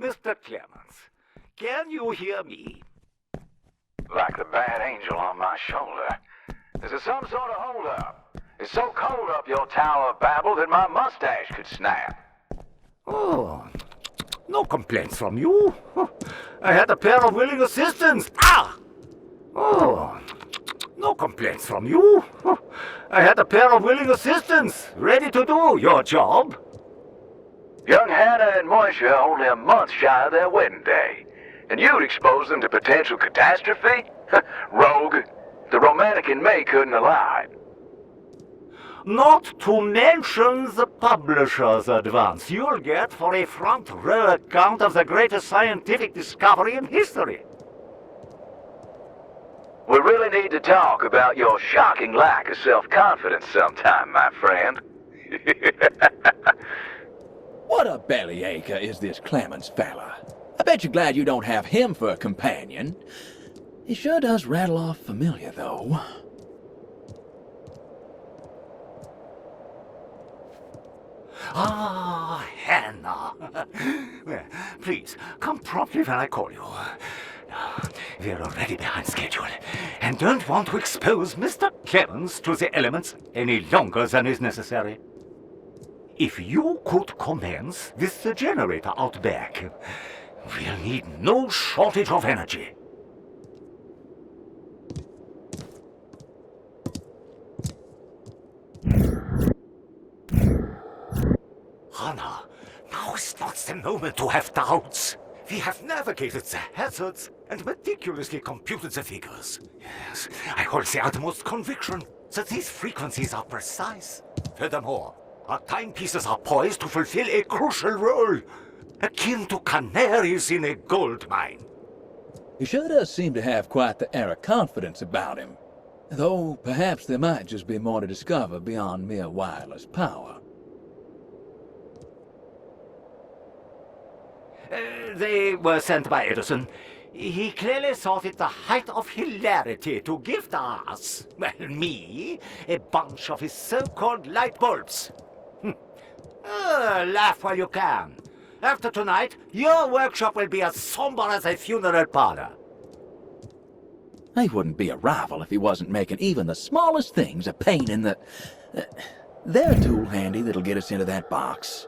Mr. Clemens, can you hear me? Like the bad angel on my shoulder. Is it some sort of hold-up? It's so cold up your Tower of Babel that my mustache could snap. Oh, no complaints from you. I had a pair of willing assistants. Ah! Oh, no complaints from you. I had a pair of willing assistants ready to do your job. Young Hannah and Moisha are only a month shy of their wedding day, and you'd expose them to potential catastrophe? Rogue. The romantic in May couldn't allow it. Not to mention the publisher's advance you'll get for a front-row account of the greatest scientific discovery in history. We really need to talk about your shocking lack of self-confidence sometime, my friend. What a bellyacre is this Clemens fella. I bet you're glad you don't have him for a companion. He sure does rattle off familiar, though. Ah, Hannah. Well, please, come promptly when I call you. We're already behind schedule, and don't want to expose Mr. Clemens to the elements any longer than is necessary. If you could commence with the generator out back, we'll need no shortage of energy. Hannah, now is not the moment to have doubts. We have navigated the hazards and meticulously computed the figures. Yes, I hold the utmost conviction that these frequencies are precise. Furthermore, our timepieces are poised to fulfill a crucial role, akin to canaries in a gold mine. He sure does seem to have quite the air of confidence about him. Though perhaps there might just be more to discover beyond mere wireless power. They were sent by Edison. He clearly thought it the height of hilarity to gift us, well, me, a bunch of his so-called light bulbs. Laugh while you can. After tonight, your workshop will be as somber as a funeral parlor. He wouldn't be a rival if he wasn't making even the smallest things a pain in the... There's a tool handy that'll get us into that box.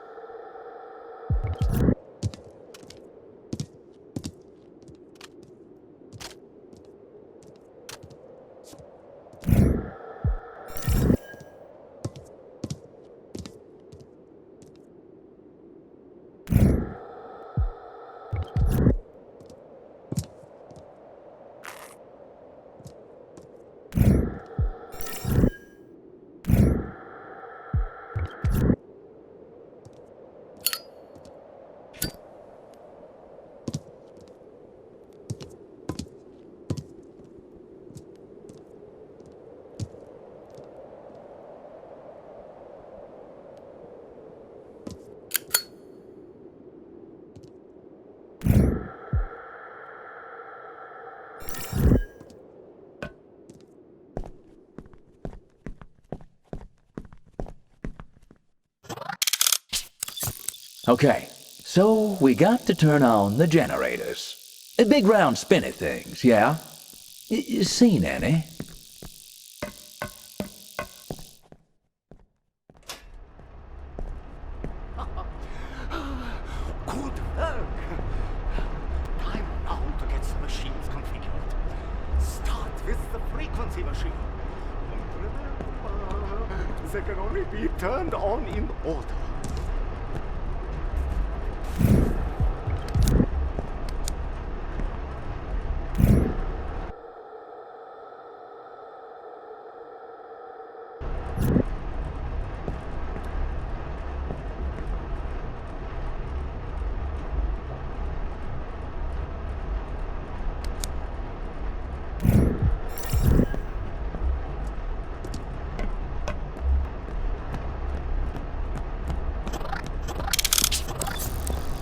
Okay, so we got to turn on the generators. Big round spinny things, yeah? You seen any? Good work. Time now to get the machines configured. Start with the frequency machine. And remember, they can only be turned on in order.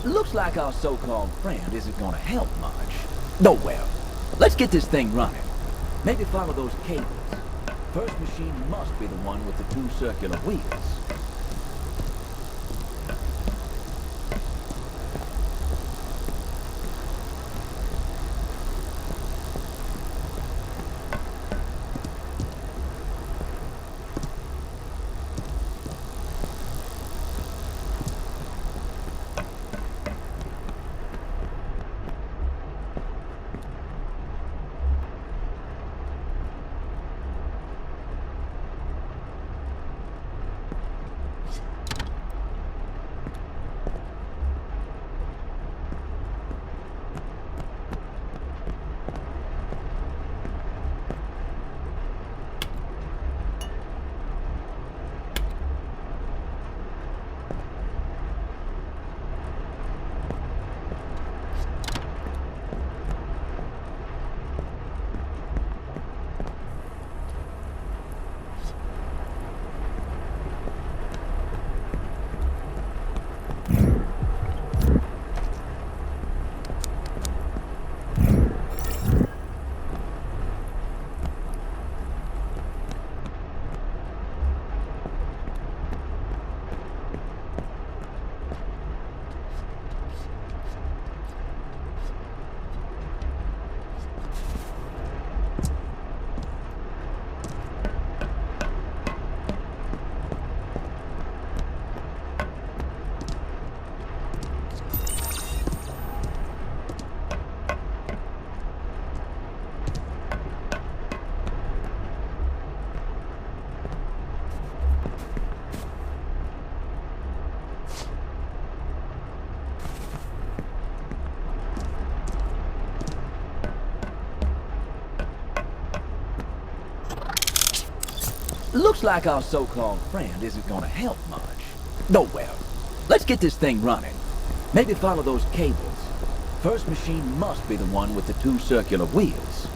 Looks like our so-called friend isn't gonna help much. No, well, let's get this thing running. Maybe follow those cables. First machine must be the one with the two circular wheels. Looks like our so-called friend isn't gonna help much. No, well, let's get this thing running. Maybe follow those cables. First machine must be the one with the two circular wheels.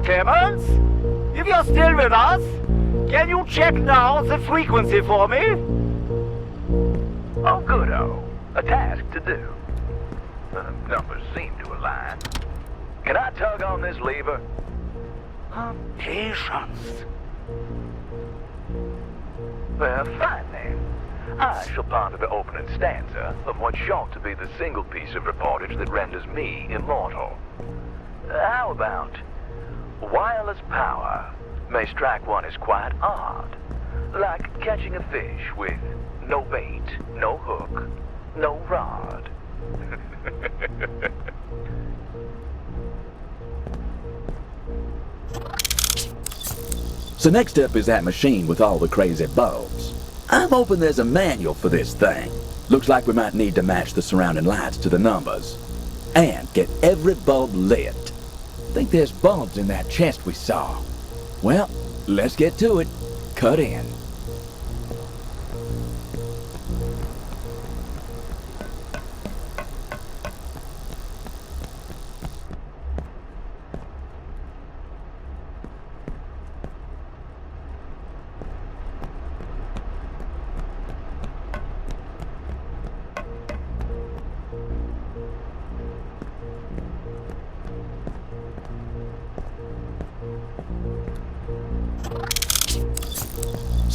Clemens? If you're still with us, can you check now the frequency for me? Oh, good-o. A task to do. The numbers seem to align. Can I tug on this lever? Patience. Well, fine then. I shall ponder the opening stanza of what's sure to be the single piece of reportage that renders me immortal. How about... wireless power may strike one as quite odd, like catching a fish with no bait, no hook, no rod. So next up is that machine with all the crazy bulbs. I'm hoping there's a manual for this thing. Looks like we might need to match the surrounding lights to the numbers. And get every bulb lit. Think there's bulbs in that chest we saw. Well, let's get to it. Cut in.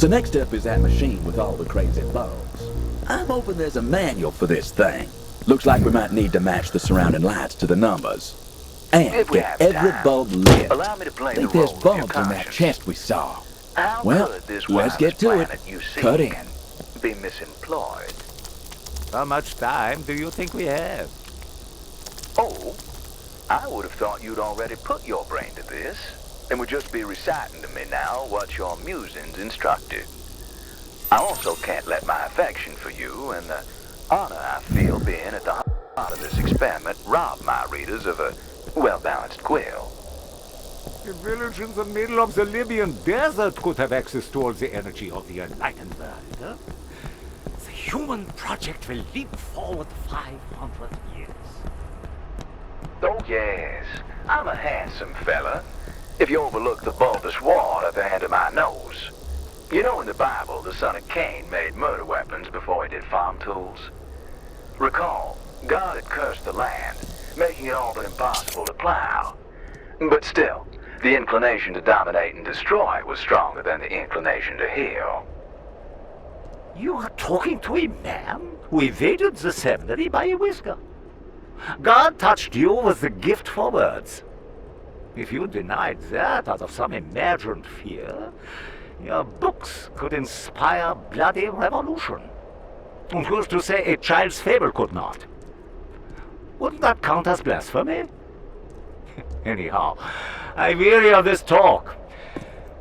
So next up is that machine with all the crazy bulbs. I'm hoping there's a manual for this thing. Looks like we might need to match the surrounding lights to the numbers. And If we get have every time, bulb lit. allow me to play I think the there's role of your bulbs in that conscience. chest we saw. How Well, could this let's get to it. planet you see Cut in. be misemployed? How much time do you think we have? Oh, I would have thought you'd already put your brain to this, and would just be reciting to me now what your musings instructed. I also can't let my affection for you and the honor I feel being at the heart of this experiment rob my readers of a well-balanced quill. A village in the middle of the Libyan desert could have access to all the energy of the enlightened world, huh? The human project will leap forward 500 years. Oh yes, I'm a handsome fella, if you overlook the bulbous wart at the end of my nose. You know in the Bible, the son of Cain made murder weapons before he did farm tools. Recall, God had cursed the land, making it all but impossible to plow. But still, the inclination to dominate and destroy was stronger than the inclination to heal. You are talking to a man who evaded the seminary by a whisker. God touched you with the gift for words. If you denied that out of some imagined fear, your books could inspire bloody revolution. And who's to say a child's fable could not? Wouldn't that count as blasphemy? Anyhow, I weary of this talk.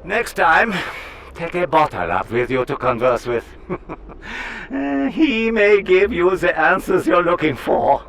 Next time, take a bottle up with you to converse with. He may give you the answers you're looking for.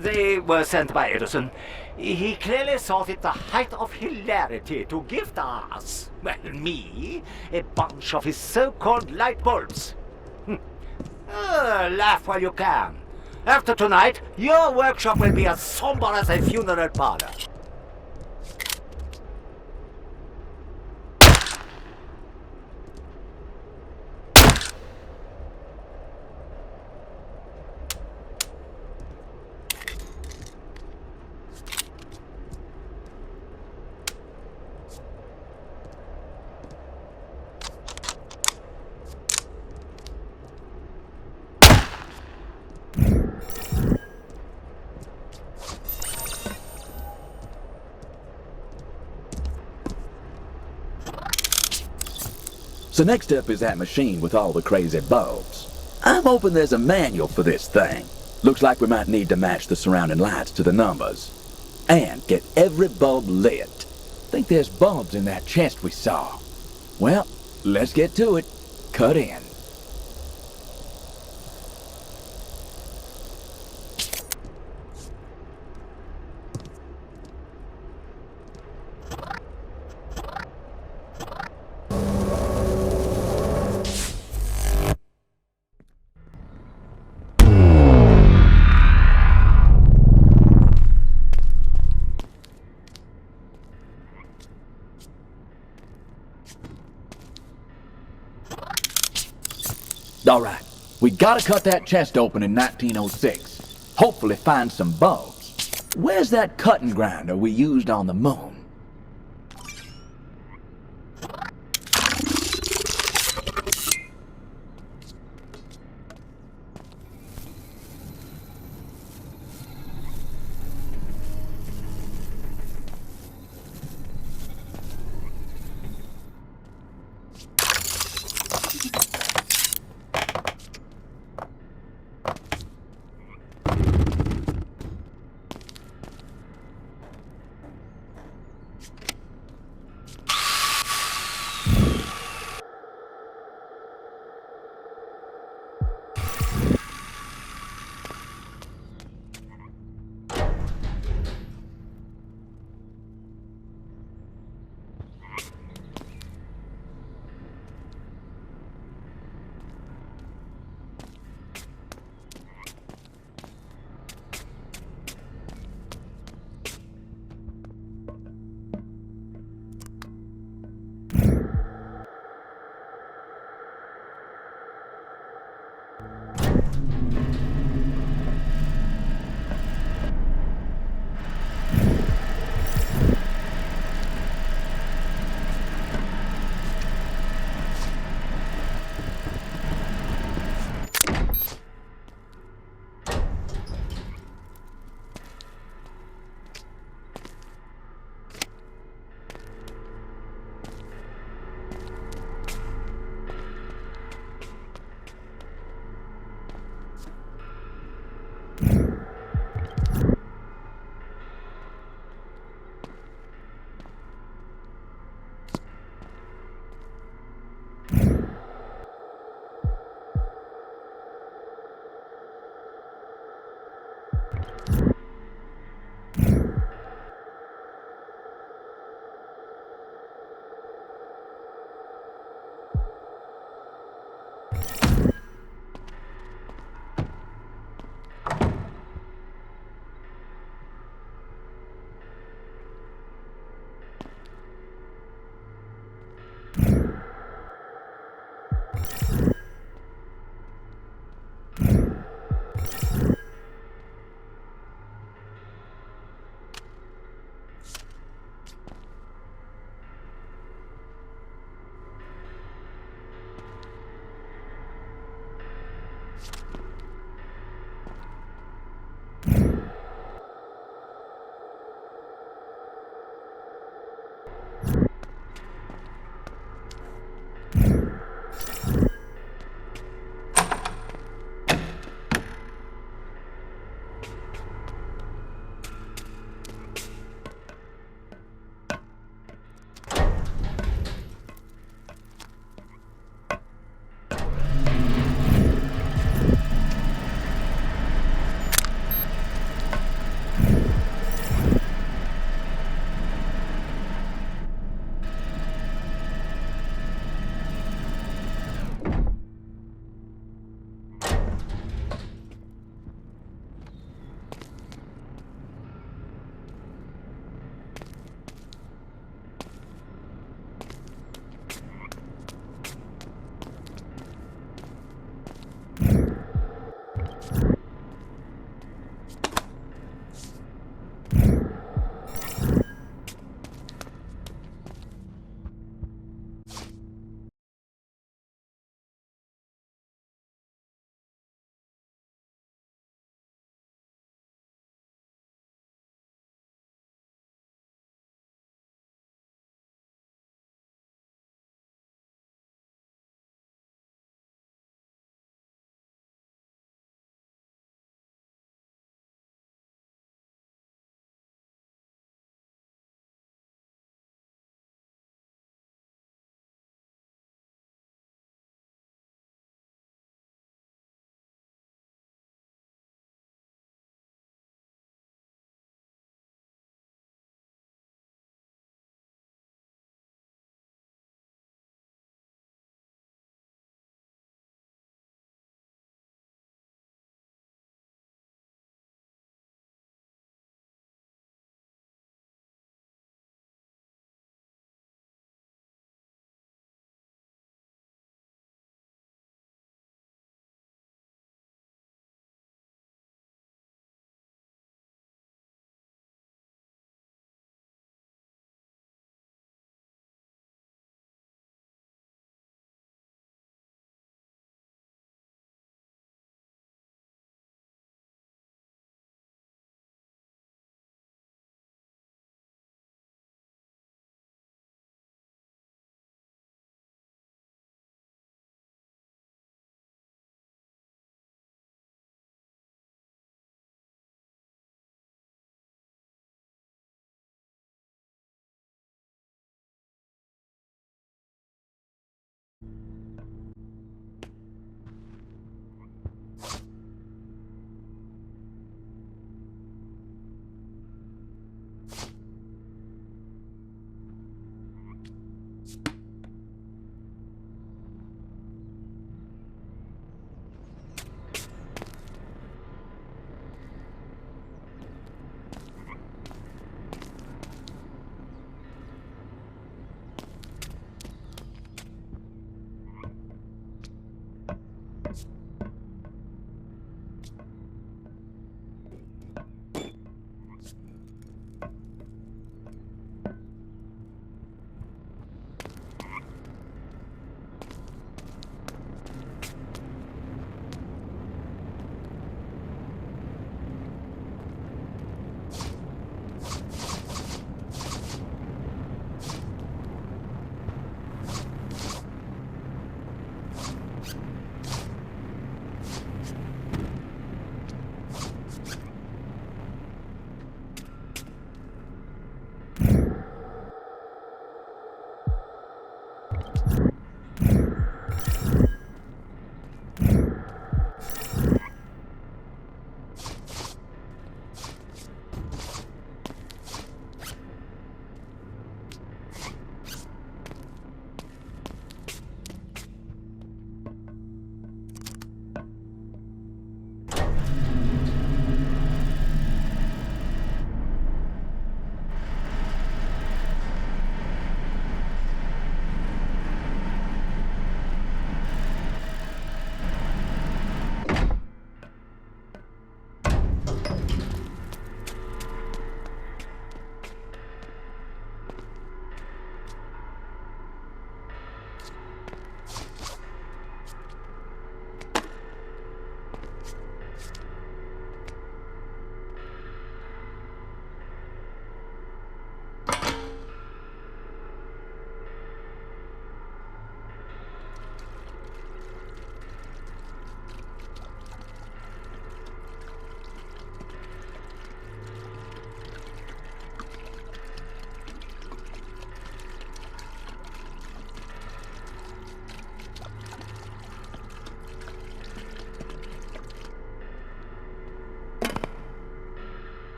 They were sent by Edison. He clearly thought it the height of hilarity to gift us, well, me, a bunch of his so-called light bulbs. Laugh while you can. After tonight, your workshop will be as somber as a funeral parlor. So next up is that machine with all the crazy bulbs. I'm hoping there's a manual for this thing. Looks like we might need to match the surrounding lights to the numbers. And get every bulb lit. Think there's bulbs in that chest we saw. Well, let's get to it. Cut in. Alright, we gotta cut that chest open in 1906. Hopefully find some bulbs. Where's that cutting grinder we used on the moon?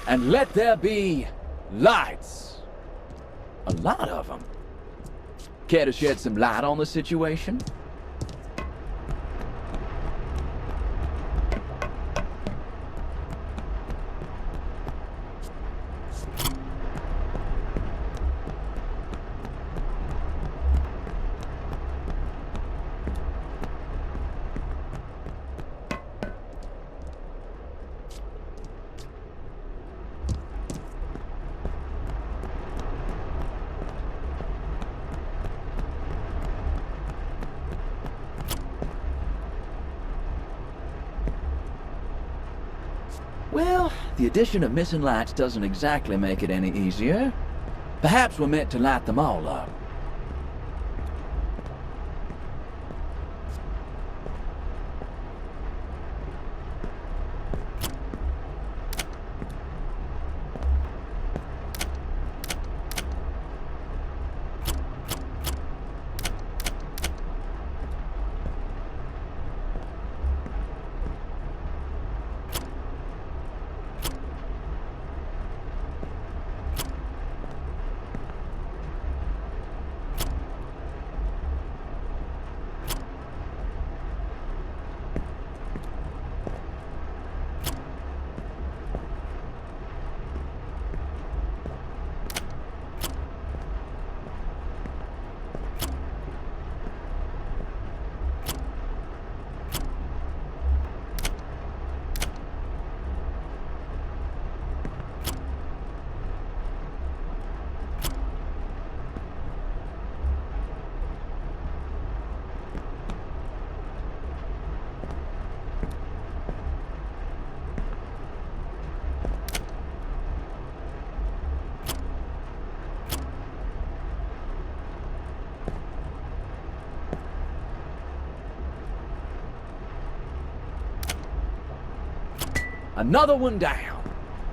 And let there be lights. A lot of them. Care to shed some light on the situation? Well, the addition of missing lights doesn't exactly make it any easier. Perhaps we're meant to light them all up. Another one down.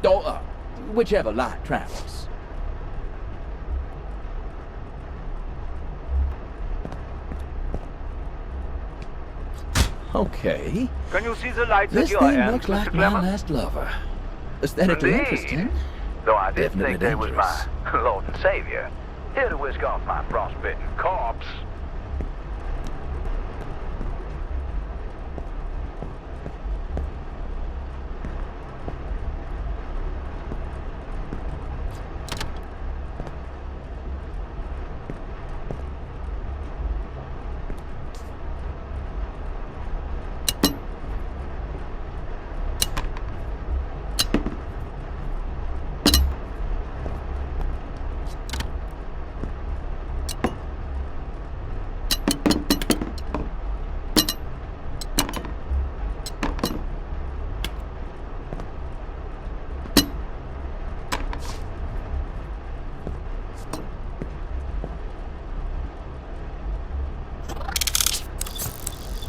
Or up, whichever light travels. Okay. Can you see the lights This at your thing end, looks Mr. like my Clemens? last lover. Aesthetically Indeed. interesting. Though I did Definitely think they was dangerous. my Lord and Savior. Here to whisk off my frostbitten corpse.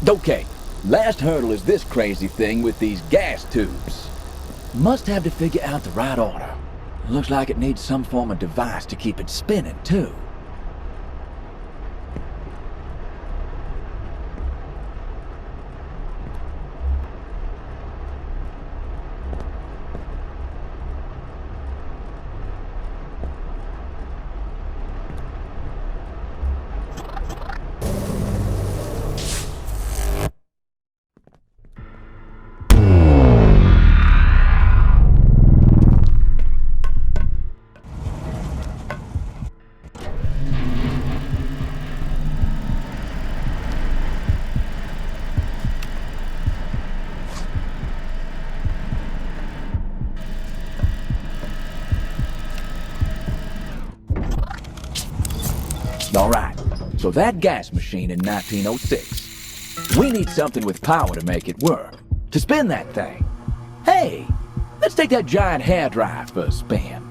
Okay, last hurdle is this crazy thing with these gas tubes. Must have to figure out the right order. Looks like it needs some form of device to keep it spinning, too. All right, so that gas machine in 1906. We need something with power to make it work. To spin that thing. Hey, let's take that giant hairdryer for a spin.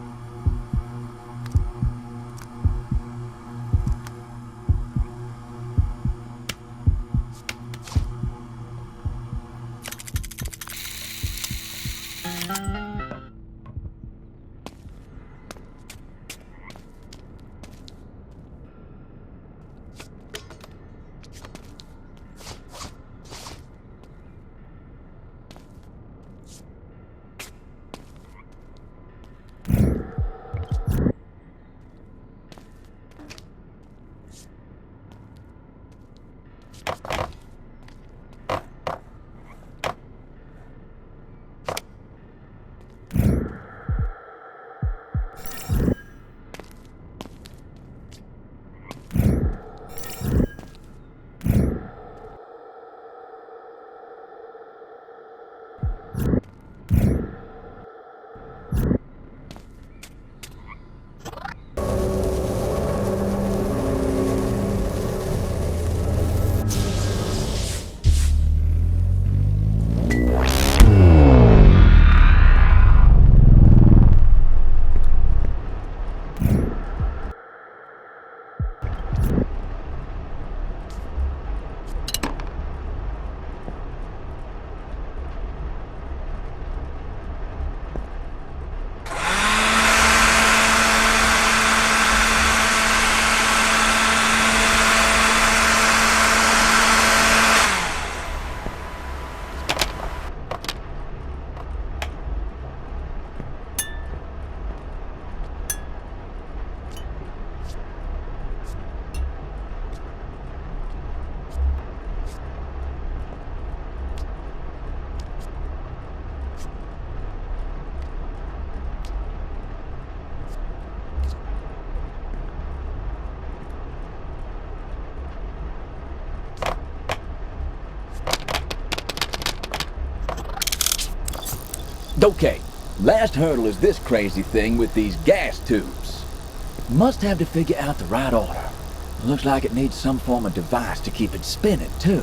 Okay, last hurdle is this crazy thing with these gas tubes. Must have to figure out the right order. Looks like it needs some form of device to keep it spinning, too.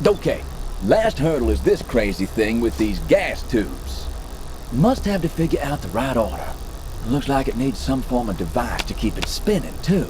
Okay, last hurdle is this crazy thing with these gas tubes. Must have to figure out the right order. Looks like it needs some form of device to keep it spinning, too.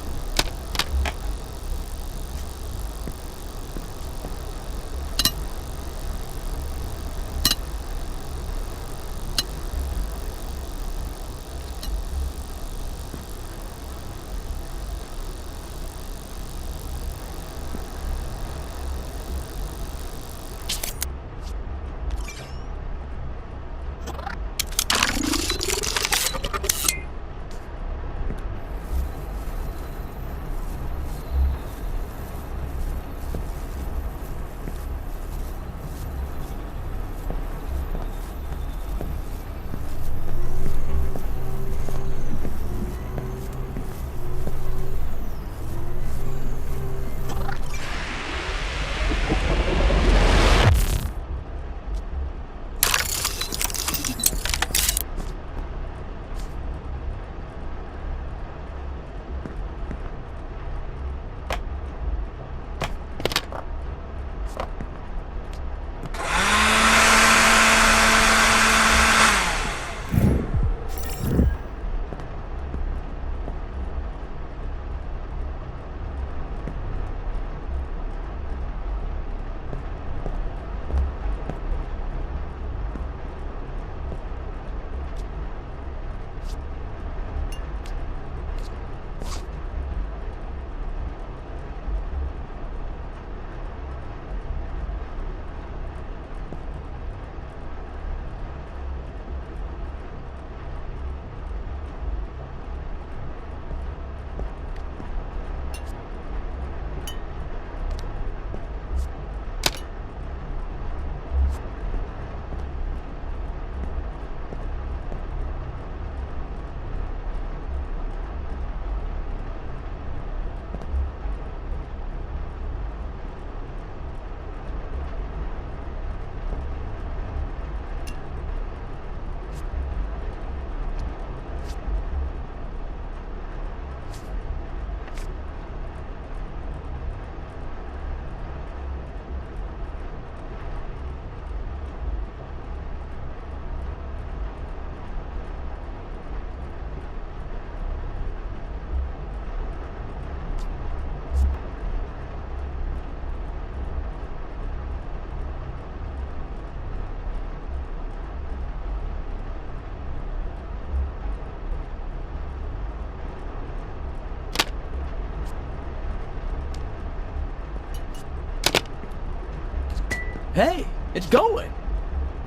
Hey, it's going.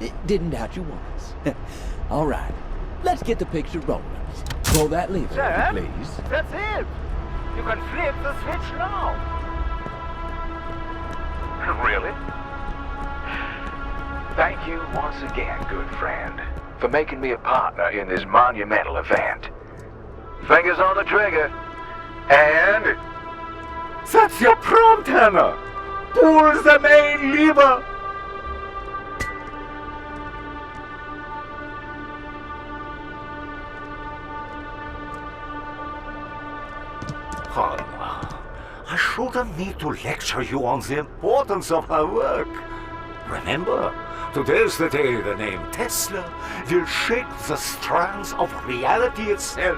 It didn't doubt you once. All right, let's get the picture rolling. Pull that lever, Sam, if you please. that's it. You can flip the switch now. Really? Thank you once again, good friend, for making me a partner in this monumental event. Fingers on the trigger, and... That's your prompt, Hannah! Pull the main lever! Hannah, I shouldn't need to lecture you on the importance of her work. Remember, today's the day the name Tesla will shake the strands of reality itself.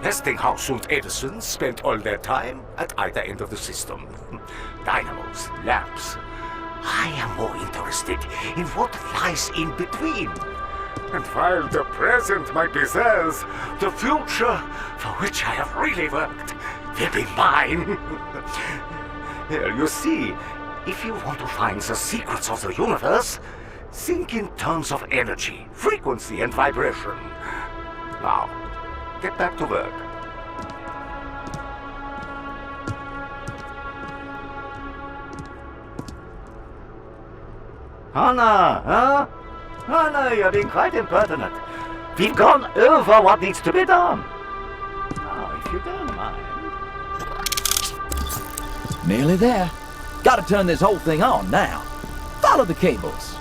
Westinghouse and Edison spent all their time at either end of the system. Dynamos, lamps. I am more interested in what lies in between. And while the present might be theirs, the future, for which I have really worked, will be mine. Well, you see, if you want to find the secrets of the universe, think in terms of energy, frequency, and vibration. Now, get back to work. Hannah, huh? Hannah, you're being quite impertinent. We've gone over what needs to be done. Now, if you don't mind... Nearly there. Gotta turn this whole thing on now. Follow the cables.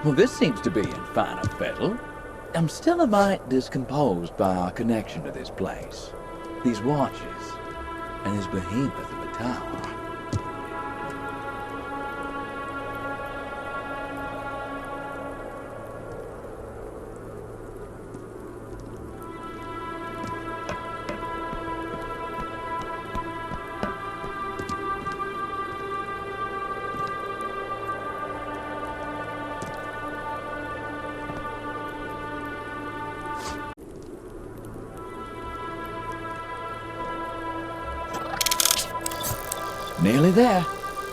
Well, this seems to be in finer fettle. I'm still a mite discomposed by our connection to this place. These watches, and this behemoth of a tower. Nearly there.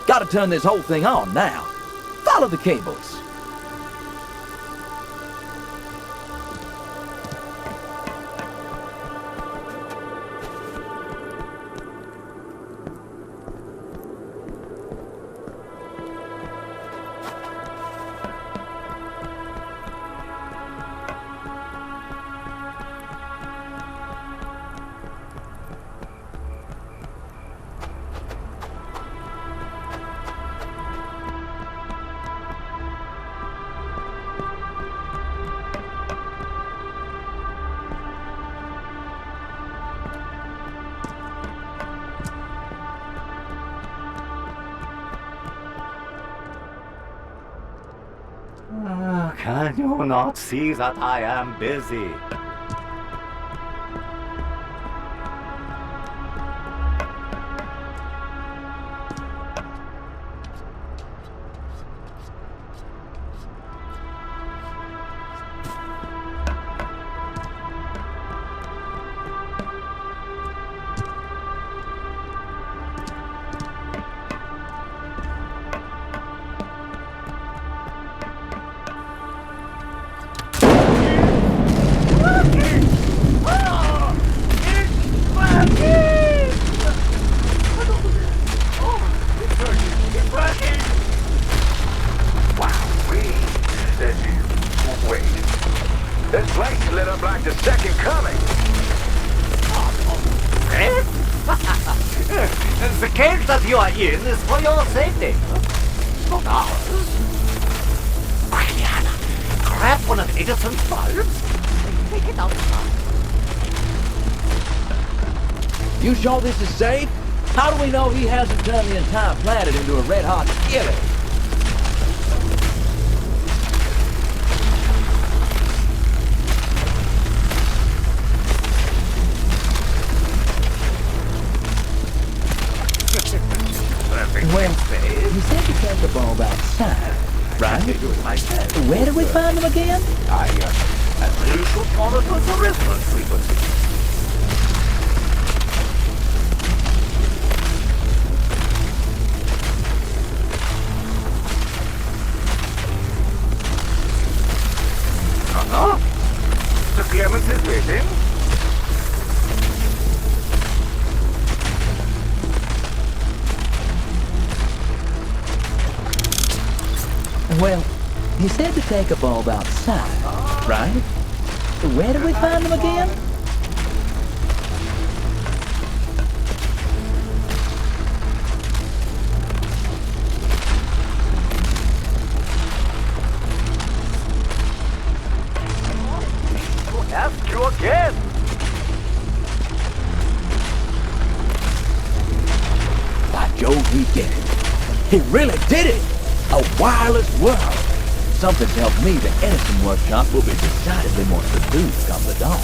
Gotta turn this whole thing on now. Follow the cables. Can you not see that I am busy? This place lit up like the second coming. The cage that you are in is for your safety, not ours. Quickly, Hannah, grab one of Edison's bulbs and take it outside. You sure this is safe? How do we know he hasn't turned the entire planet into a red-hot skillet? Well, you said you kept the bulb outside, right? Where do we find them again? I should monitor the resonance frequency. The clearance is waiting. Well, you said to take a bulb outside, right? Where do we find them again? Ask you again. By Jove, he did it. He really did it! A wireless world. Something tells me the Edison workshop will be decidedly more subdued come the dawn.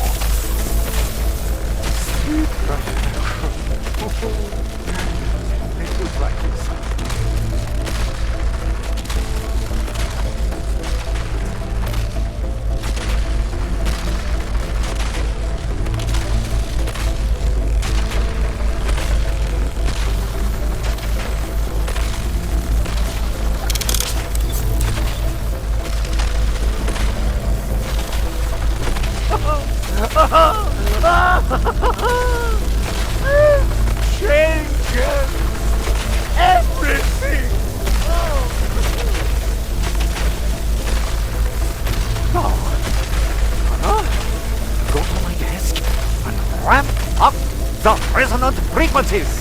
Changes everything. Go to my desk and ramp up the resonant frequencies.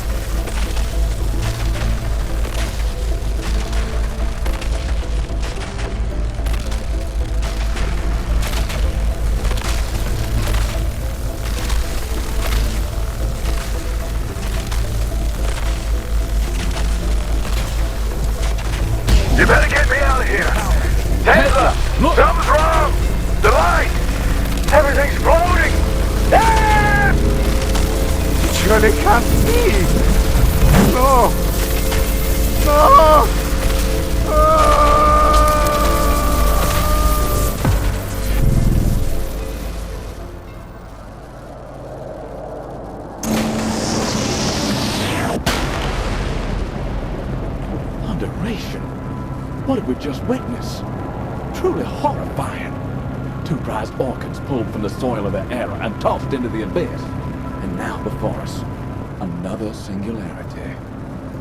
here. Tesla, Look. something's wrong. The light. Everything's floating. Ah! Surely can't be. No. No. Thunderation! What did we just witness? Truly horrifying. Two prized orchids pulled from the soil of their era and tossed into the abyss. And now before us, another singularity.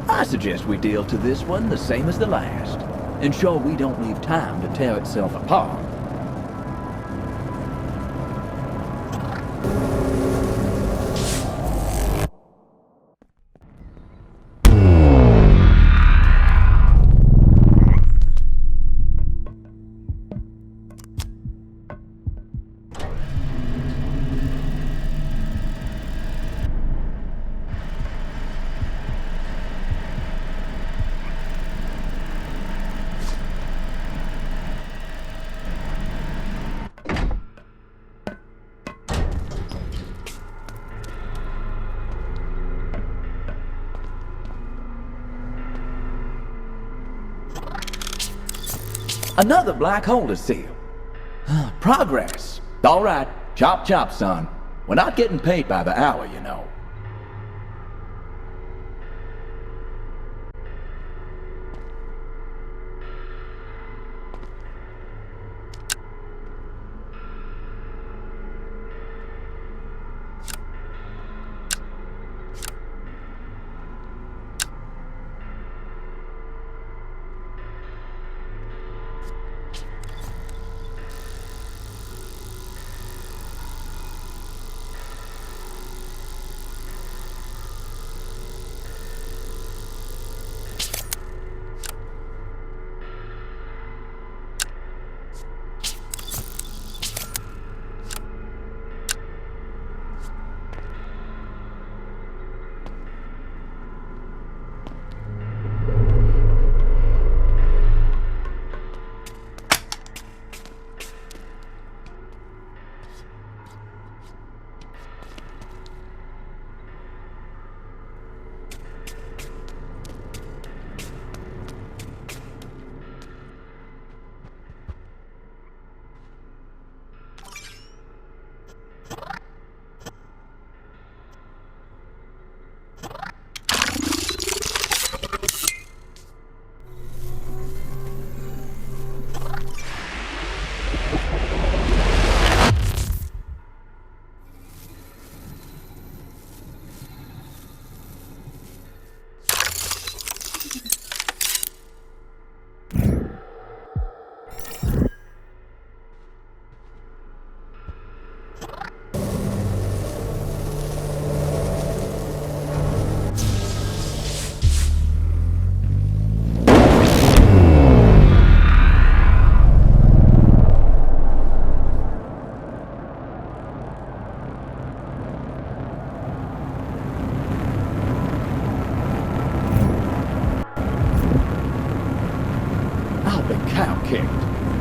I suggest we deal to this one the same as the last. Ensure we don't leave time to tear itself apart. Another black hole to seal. Progress. All right. Chop chop, son. We're not getting paid by the hour, you know.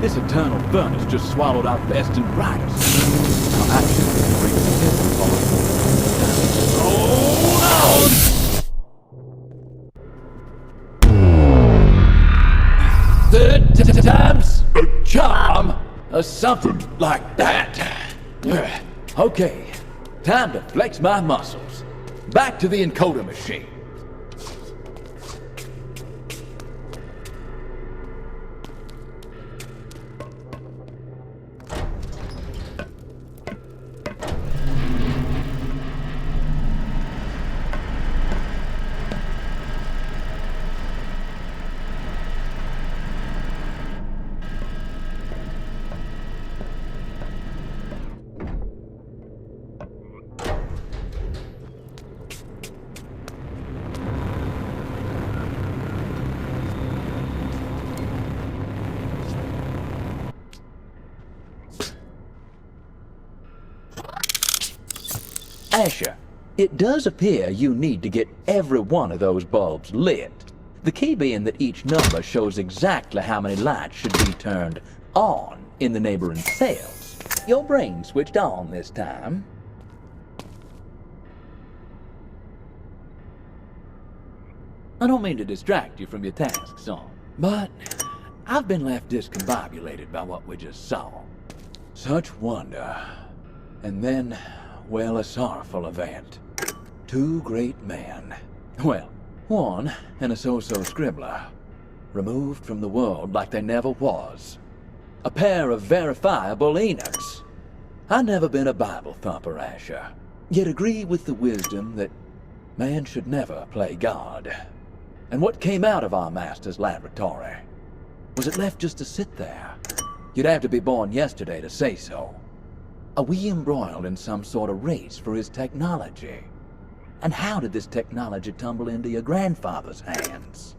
This eternal furnace just swallowed our best and brightest. Our actions will bring the heaven falling. Third time's a charm, or something like that. Okay, time to flex my muscles. Back to the encoder machine. Asher, it does appear you need to get every one of those bulbs lit. The key being that each number shows exactly how many lights should be turned on in the neighboring cells. Your brain switched on this time. I don't mean to distract you from your task, son, but I've been left discombobulated by what we just saw. Such wonder. And then, well, a sorrowful event. Two great men. Well, one, and a so-so scribbler, removed from the world like they never was. A pair of verifiable eunuchs. I've never been a Bible thumper, Asher, yet agree with the wisdom that man should never play God. And what came out of our master's laboratory? Was it left just to sit there? You'd have to be born yesterday to say so. Are we embroiled in some sort of race for his technology? And how did this technology tumble into your grandfather's hands?